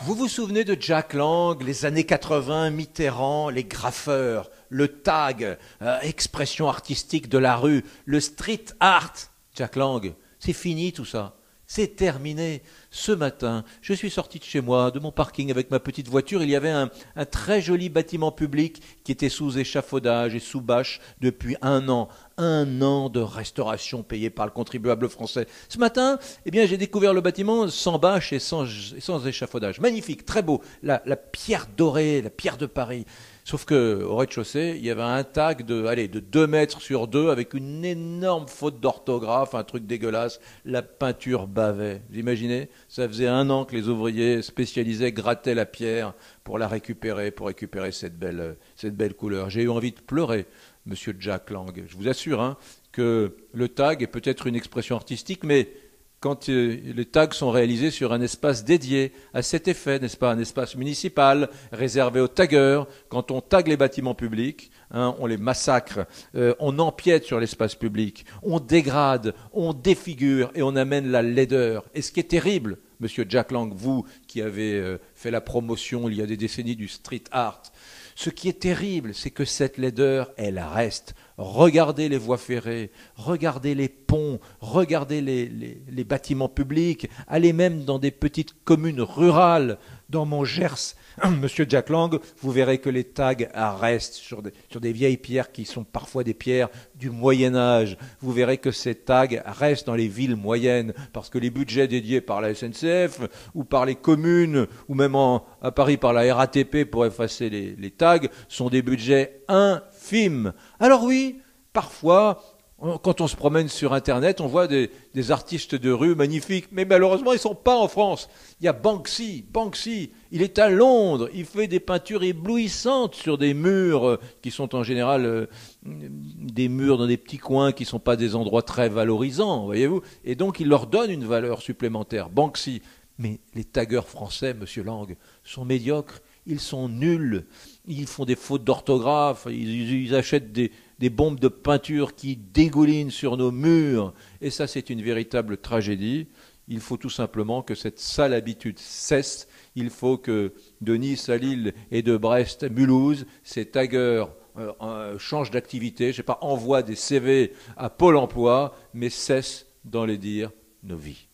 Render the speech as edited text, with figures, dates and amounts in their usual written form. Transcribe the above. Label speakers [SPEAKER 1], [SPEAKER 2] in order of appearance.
[SPEAKER 1] Vous vous souvenez de Jack Lang, les années 80, Mitterrand, les graffeurs, le tag, expression artistique de la rue, le street art. Jack Lang, c'est fini tout ça. C'est terminé. Ce matin, je suis sorti de chez moi, de mon parking avec ma petite voiture. Il y avait un très joli bâtiment public qui était sous échafaudage et sous bâche depuis un an. Un an de restauration payée par le contribuable français. Ce matin, eh bien, j'ai découvert le bâtiment sans bâche et sans échafaudage. Magnifique, très beau. La pierre dorée, la pierre de Paris. Sauf qu'au rez-de-chaussée, il y avait un tag de 2 mètres sur 2 avec une énorme faute d'orthographe, un truc dégueulasse. La peinture bavait. Vous imaginez ? Ça faisait un an que les ouvriers spécialisés grattaient la pierre pour la récupérer, pour récupérer cette belle couleur. J'ai eu envie de pleurer, monsieur Jack Lang. Je vous assure que le tag est peut-être une expression artistique, mais quand les tags sont réalisés sur un espace dédié à cet effet, n'est-ce pas, un espace municipal réservé aux taggeurs, quand on tague les bâtiments publics, on les massacre, on empiète sur l'espace public, on dégrade, on défigure et on amène la laideur. Et ce qui est terrible, monsieur Jack Lang, vous qui avez fait la promotion il y a des décennies du street art, ce qui est terrible, c'est que cette laideur, elle reste. Regardez les voies ferrées, regardez les ponts, regardez les bâtiments publics, allez même dans des petites communes rurales, dans mon Gers, monsieur Jack Lang, vous verrez que les tags restent sur des vieilles pierres qui sont parfois des pierres du Moyen-Âge. Vous verrez que ces tags restent dans les villes moyennes, parce que les budgets dédiés par la SNCF, ou par les communes, ou même à Paris par la RATP pour effacer les tags, sont des budgets infimes. Alors oui, parfois, quand on se promène sur Internet, on voit des artistes de rue magnifiques, mais malheureusement, ils ne sont pas en France. Il y a Banksy, il est à Londres, il fait des peintures éblouissantes sur des murs qui sont en général des murs dans des petits coins qui ne sont pas des endroits très valorisants, voyez-vous. Et donc, il leur donne une valeur supplémentaire, Banksy. Mais les taggeurs français, monsieur Lang, sont médiocres, ils sont nuls, ils font des fautes d'orthographe, ils achètent des bombes de peinture qui dégoulinent sur nos murs. Et ça, c'est une véritable tragédie. Il faut tout simplement que cette sale habitude cesse. Il faut que de Nice à Lille et de Brest à Mulhouse, ces taggeurs changent d'activité, je sais pas, envoient des CV à Pôle emploi, mais cessent d'en les dire nos vies.